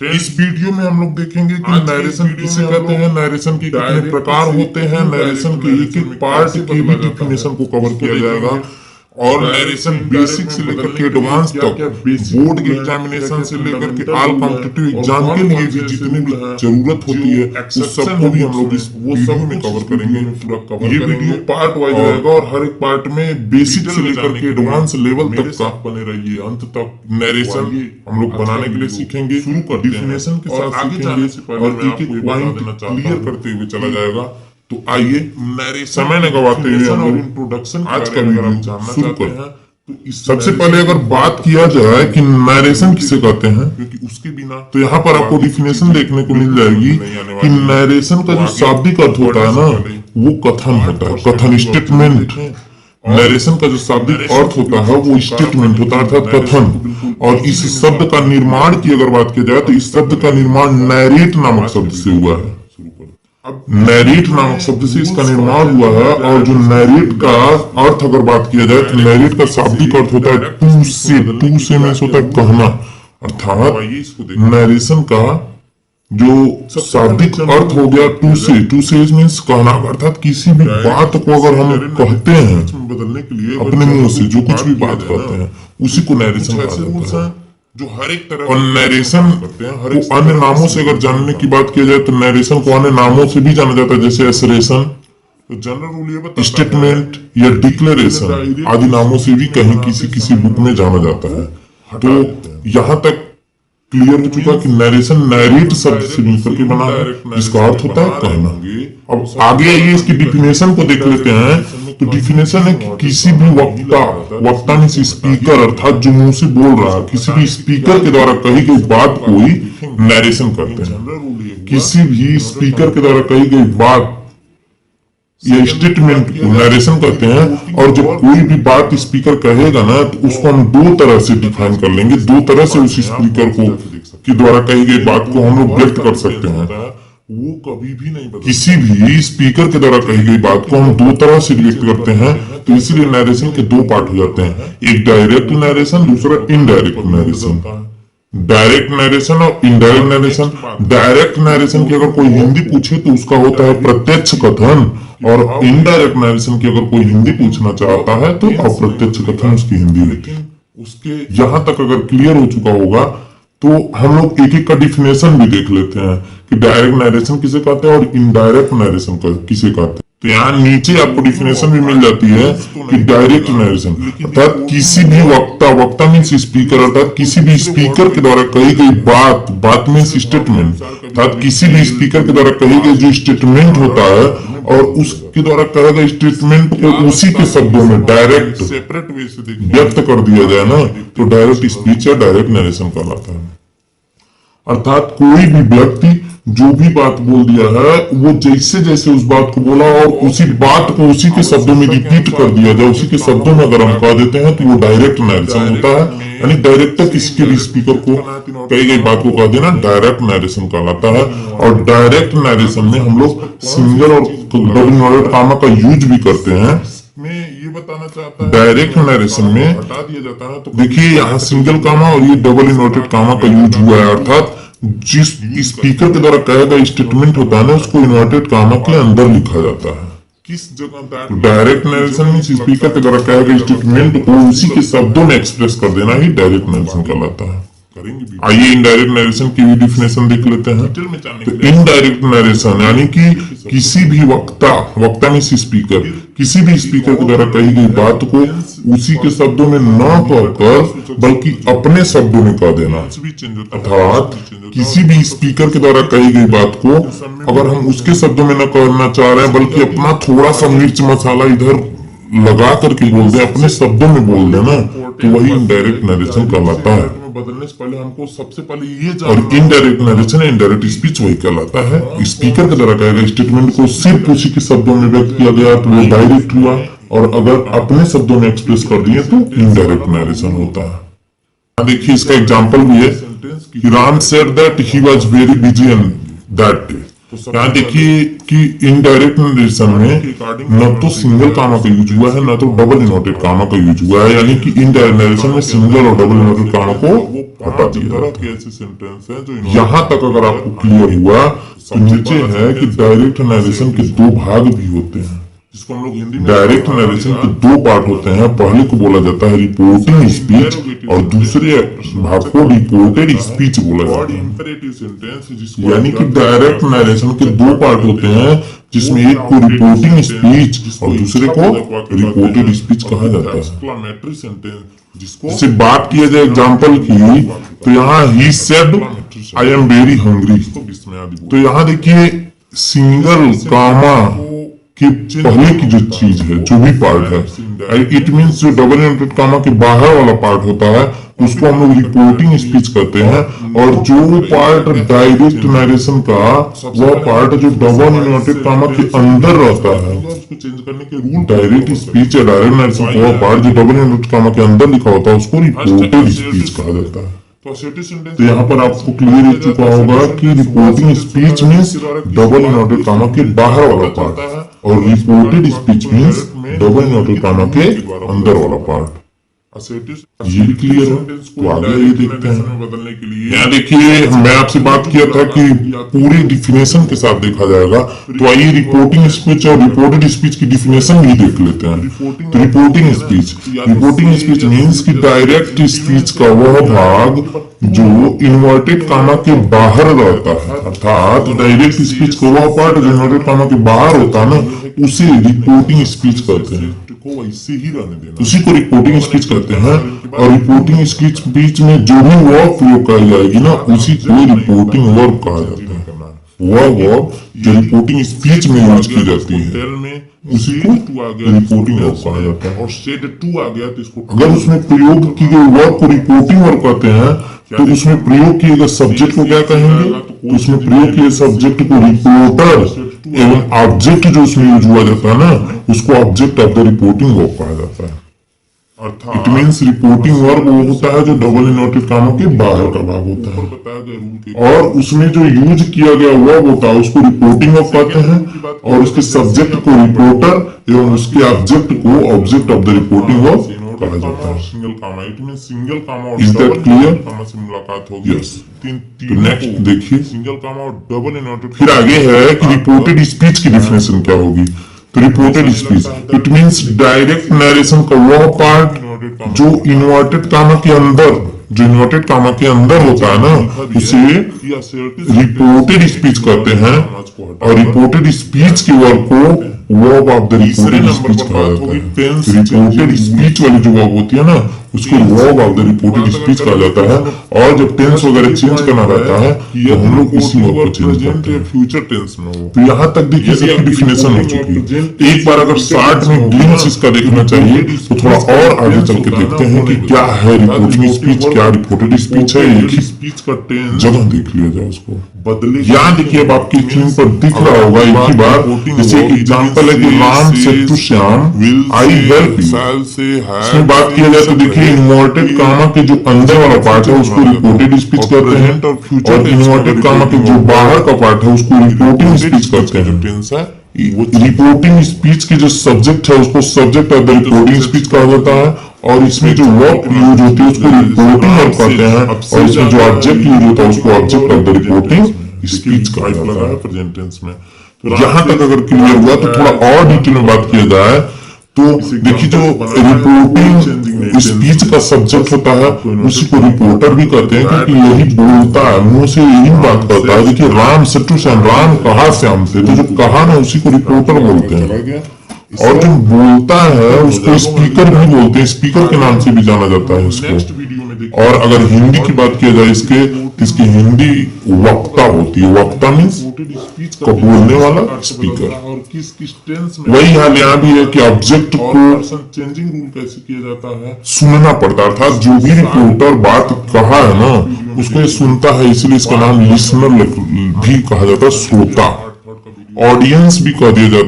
इस वीडियो में हम लोग देखेंगे कि नरेशन किसे कहते हैं, नरेशन के कितने प्रकार होते हैं, नरेशन के एक एक पार्ट की भी डिफिनेशन को कवर किया जाएगा और नरेशन बेसिक से लेकर के एडवांस तक बोर्ड के एग्जामिनेशन से लेकर के ऑल कॉम्पिटिटिव एग्जाम के लिए भी जितनी भी जरूरत होती है उस सबको भी हम लोग इस वीडियो में कवर करेंगे। ये वीडियो पार्ट वाइज रहेगा और हर एक पार्ट में बेसिक से लेकर के एडवांस लेवल तक का बने रहिए, अंत तक नरेशन हम लोग बनाने के लिए सीखेंगे। शुरू कर डिफिनेशन के साथ सीखेंगे और एक एक पॉइंट क्लियर करते हुए चला जाएगा। तो आइए समय न गवाते हुए हम इंट्रोडक्शन आज का वीडियो जानना चाहते हैं। तो सबसे पहले अगर बात किया जाए कि नरेशन किसे कहते हैं, क्योंकि उसके बिना तो यहाँ पर आपको डिफिनेशन देखने को मिल जाएगी कि नरेशन का जो शाब्दिक अर्थ होता है ना वो कथन होता है, कथन स्टेटमेंट। नरेशन का जो शाब्दिक अर्थ होता है वो स्टेटमेंट होता है अर्थात कथन। और इस शब्द का निर्माण की अगर बात की जाए तो इस शब्द का निर्माण नैरेट नामक शब्द से हुआ है। नैरेट नामक शब्द से इसका निर्माण हुआ है और जो नैरेट का अर्थ अगर बात किया जाए तो नैरेट का शाब्दिक अर्थ होता है टू से मीन्स होता है कहना। अर्थात नरेशन का जो शाब्दिक अर्थ हो गया टू से मीन्स कहना, अर्थात किसी भी बात को अगर हम कहते हैं बदलने के लिए अपने मुंह से जो कुछ भी बात कहते हैं उसी को नरेशन कहा जाता है। जो हर एक तरह और नरेशन को अन्य नामों से अगर जानने की बात की जाए तो नरेशन को अन्य नामों से भी जाना जाता है, जैसे एसरेशन, स्टेटमेंट या डिक्लेरेशन आदि नामों से भी कहीं किसी बुक में जाना जाता है। तो यहाँ तक क्लियर हो चुका कि नरेशन नैरेट शब्द से मिलकर के बना है जिसका अर्थ होता है कहना। अब आगे आइए इसकी डिफिनेशन को देख लेते हैं। तो डिफिनेशन है कि किसी भी वक्ता मींस स्पीकर अर्थात जो मुंह से बोल रहा है, किसी भी स्पीकर के द्वारा कही गई बात को ही नरेशन करते हैं। किसी भी स्पीकर के द्वारा कही गई बात या स्टेटमेंट को नरेशन करते हैं। और जब कोई भी बात स्पीकर कहेगा ना तो उसको हम दो तरह से डिफाइन कर लेंगे, दो तरह से उस स्पीकर को के द्वारा कही गई बात को हम लोग व्यक्त कर सकते हैं। वो कभी भी नहीं बदलता। किसी भी स्पीकर के द्वारा कही गई बात को हम दो तरह से व्यक्त करते हैं, तो इसीलिए नरेशन के दो पार्ट हो जाते हैं, एक डायरेक्ट नरेशन, दूसरा इनडायरेक्ट नरेशन। डायरेक्ट नरेशन और इनडायरेक्ट नरेशन। डायरेक्ट नरेशन की अगर कोई हिंदी पूछे तो उसका होता है प्रत्यक्ष कथन, और इनडायरेक्ट नरेशन की अगर कोई हिंदी पूछना चाहता है तो अप्रत्यक्ष कथन उसकी हिंदी होती है। उसके यहाँ तक अगर क्लियर हो चुका होगा तो हम लोग एक एक का डिफिनेशन भी देख लेते हैं कि डायरेक्ट नरेशन किसे कहते हैं और इनडायरेक्ट नरेशन किसे कहते हैं। तो यहाँ नीचे आपको डिफिनेशन भी मिल जाती है कि डायरेक्ट नरेशन अर्थात किसी भी वक्ता मीन्स स्पीकर, अर्थात किसी भी स्पीकर के द्वारा कही गई बात मीन्स स्टेटमेंट, अर्थात किसी भी स्पीकर के द्वारा कही गई जो स्टेटमेंट होता है और उसके द्वारा कहा गया स्टेटमेंट को उसी के शब्दों में डायरेक्ट सेपरेट वे से व्यक्त कर दिया जाए ना तो डायरेक्ट स्पीच या डायरेक्ट नरेशन कहलाता है। अर्थात कोई भी व्यक्ति जो भी बात बोल दिया है वो जैसे जैसे उस बात को बोला और उसी बात को उसी के शब्दों में रिपीट कर दिया जाए, उसी के शब्दों में अगर हम कह देते हैं तो वो डायरेक्ट नरेशन होता है। यानी डायरेक्टर किसी के भी स्पीकर को कही गई बात को कह देना डायरेक्ट नरेशन कहलाता है। और डायरेक्ट नरेशन में हम लोग सिंगल और डबल इन्वर्टेड कामा का यूज भी करते हैं। ये बताना चाहता है डायरेक्ट नरेशन में हटा दिया जाता है, तो देखिए यहाँ सिंगल कामा और ये डबल इन्वर्टेड कामा का यूज हुआ है, अर्थात जिस स्पीकर के द्वारा कहा गया स्टेटमेंट होता है ना उसको इन्वर्टेड कामा के अंदर लिखा जाता है। किस जगह डायरेक्ट नरेशन में स्पीकर के द्वारा कहा गया स्टेटमेंट को उसी के शब्दों में एक्सप्रेस कर देना ही डायरेक्ट नरेशन कहलाता है। आइए इनडायरेक्ट नरेशन की भी डिफिनेशन देख लेते हैं। तो इनडायरेक्ट नरेशन यानी कि किसी भी वक्ता में स्पीकर किसी भी स्पीकर के द्वारा कही गई बात को उसी के शब्दों में न कहकर बल्कि अपने शब्दों में कह देना। अर्थात किसी भी स्पीकर के द्वारा कही गई बात को अगर हम उसके शब्दों में न कहना चाह रहे हैं बल्कि अपना थोड़ा सा मिर्च मसाला इधर लगा करके बोल दे, अपने शब्दों में बोल देना, तो वही इनडायरेक्ट नरेशन कहलाता है। बदलने से पहले हमको सबसे पहले ये और इनडायरेक्ट नरेशन इनडायरेक्ट स्पीच वही कहलाता है। स्पीकर के द्वारा कहे गए स्टेटमेंट को सिर्फ उसी के शब्दों में व्यक्त किया गया तो वो डायरेक्ट हुआ, और अगर अपने शब्दों में एक्सप्रेस कर दिए तो इनडायरेक्ट नरेशन होता है। देखिए इसका एग्जाम्पल भी है कि Ram said that he was very busy on that day. यहाँ देखिए कि इनडायरेक्ट नरेशन में न तो सिंगल कामा का यूज हुआ है, न तो डबल इनवर्टेड कामा का यूज हुआ है, यानी कि इनडायरेक्ट नरेशन में सिंगल और डबल इनवर्टेड कामा को हटा दिया जाता है। ऐसे सेंटेंस है जो यहाँ तक अगर आपको क्लियर हुआ तो नीचे है कि डायरेक्ट नरेशन के दो भाग भी होते हैं। जिसको हम लोग हिंदी में डायरेक्ट नरेशन के दो पार्ट होते हैं। पहले को बोला जाता है रिपोर्टिंग स्पीच और दूसरे भाग को रिपोर्टेड स्पीच बोला जाता है। इंपेरेटिव सेंटेंस जिसको यानी कि डायरेक्ट नरेशन के दो पार्ट होते हैं, जिसमें एक को रिपोर्टिंग स्पीच और दूसरे को रिपोर्टेड स्पीच कहा जाता है। एक्सक्लेमेटरी सेंटेंस जिसको जैसे बात किया जाए एग्जाम्पल की, तो यहाँ he said I am very hungry. तो यहाँ देखिए सिंगल कामा कि पहले की जो चीज है, जो भी पार्ट है, इट मीन्स जो डबल इनवर्टेड कामा के बाहर वाला पार्ट होता है उसको हम लोग रिपोर्टिंग स्पीच कहते हैं, और जो पार्ट डायरेक्ट नरेशन का वह पार्ट जो डबल इनवर्टेड कामा के अंदर रहता है, उसको चेंज करने के रूल डायरेक्ट स्पीच या डायरेक्ट नरेशन का वह पार्ट जो डबल इनवर्टेड कामा के अंदर लिखा होता है उसको रिपोर्टेड स्पीच कहा जाता है। तो यहाँ पर आपको क्लियर हो चुका होगा कि reporting speech means double inverted comma के बाहर वाला पार्ट और reported speech means double inverted comma के अंदर वाला पार्ट। ये भी क्लियर है, तो आगे ये देखते हैं। बदलने के लिए यहाँ देखिए मैं आपसे बात किया था कि पूरी डिफिनेशन के साथ देखा जाएगा, तो आइए रिपोर्टिंग स्पीच और रिपोर्टेड स्पीच की डिफिनेशन भी देख लेते हैं। तो रिपोर्टिंग स्पीच मीन्स कि डायरेक्ट स्पीच का वह भाग जो इन्वर्टेड कामा के बाहर रहता है, अर्थात डायरेक्ट स्पीच का वह पार्ट जो इन्वर्टेड कामा के बाहर होता है ना, उसे रिपोर्टिंग स्पीच कहते हैं। को वैसे ही रहने देना, उसी को रिपोर्टिंग स्पीच कहते हैं। और रिपोर्टिंग स्पीच बीच में जो भी वर्ब प्रयोग की जाएगी ना, उसी को रिपोर्टिंग वर्ब कहा जाता है। वह वर्ब जो रिपोर्टिंग स्पीच में यूज की जाती है उसी को रिपोर्टिंग वर्ब कहा जाता है। और सेड टू आ गया तो इसको अगर उसमें प्रयोग की गई वर्ब को रिपोर्टिंग वर्ब कहते हैं, तो उसमें प्रयोग किए गए सब्जेक्ट को क्या कहेंगे? तो उसमें प्रयोग किए सब्जेक्ट को रिपोर्टर एवं ऑब्जेक्ट जो उसमें यूज हुआ जाता है ना, उसको object of the reporting verb कहा जाता है। इट मीन्स रिपोर्टिंग वर्ब वो होता है जो डबल इनवर्टेड कामा के बाहर का भाग होता है, बताया गया रूल के और उसमें जो यूज किया गया वर्ब होता है उसको रिपोर्टिंग वर्ब कहते हैं, और उसके सब्जेक्ट को रिपोर्टर एवं उसके ऑब्जेक्ट को object of the reporting verb कहा जाता है। Single comma, it means single comma और Is that double clear? Comma से मुलाकात होगी। Yes. तीन नेक्स्ट देखिए, सिंगल कामा और डबल इनवर्टेड फिर आगे है कि रिपोर्टेड स्पीच की डिफिनेशन क्या होगी। तो reported speech it means direct narration का वह पार्ट जो इन्वर्टेड कामा के अंदर, जो इन्वर्टेड कामा के अंदर होता है ना, उसे रिपोर्टेड स्पीच कहते हैं। और रिपोर्टेड स्पीच के वर्ब को verb of the reported speech कहा जाता है। रिपोर्टेड स्पीच वाली जो वर्ब होती है ना, उसको verb of the reported speech कहा जाता है। और जब टेंस वगैरह चेंज करना रहता है तो हम लोग इसी वर्ब को चेंज करते हैं। फ्यूचर टेंस में हो। तो यहाँ तक देखिए सबकी डिफिनेशन हो चुकी है। एक बार अगर शार्ट में ग्लिम्स इसका देखना चाहिए तो थोड़ा और आगे चल के देखते हैं कि क्या है रिपोर्टिंग स्पीच, क्या रिपोर्टेड स्पीच है। एक ही स्पीच का टेंस जगह देख लिया जाए उसको। बदले यहाँ देखिए अब आपकी स्क्रीन पर दिख रहा होगा एक ही बार, जैसे एग्जांपल है कि Ram said to Shyam I help you. इसमें बात किया जाए तो देखिए इन्वर्टेड कामा के जो अंदर वाला पार्ट है उसको रिपोर्टेड स्पीच कहते हैं, और इन्वर्टेड कामा के जो बाहर का पार्ट है उसको रिपोर्टिंग स्पीच कहते हैं। टेंस है रिपोर्टिंग स्पीच की जो सब्जेक्ट है उसको subject of the reporting speech कहा जाता है, और इसमें जो वर्ब यूज होती है उसको रिपोर्टिंग वर्ब कहते हैं, और इसमें जो ऑब्जेक्ट यूज होता है उसको object of the reporting speech कहा जाता है। प्रेजेंट टेंस में यहाँ तक अगर क्लियर हुआ तो थोड़ा और डिटेल में बात किया जाए तो देखिए जो रिपोर्टिंग स्पीच का सब्जेक्ट होता है उसी को रिपोर्टर भी कहते हैं, क्योंकि यही बोलता है, मुंह से यही बात करता है। देखिए राम से टू श्याम, राम कहा श्याम से, तो जो कहा ना उसी को रिपोर्टर बोलते हैं। और जो बोलता है उसको स्पीकर भी बोलते हैं, स्पीकर के नाम से भी जाना जाता है इसको। और अगर हिंदी की बात किया जाए इसकी हिंदी वक्ता होती है। वक्ता मीन्स का बोलने वाला स्पीकर। और किस टेंस में वही हाल यहाँ भी है कि ऑब्जेक्ट को चेंजिंग रूल कैसे किया जाता है, सुनना पड़ता है। अर्थात जो भी रिपोर्टर बात कहा है ना उसको ये सुनता है, इसलिए इसका नाम लिसनर भी कहा जाता है, श्रोता। ऑडियंस भी कह दिया जाता है।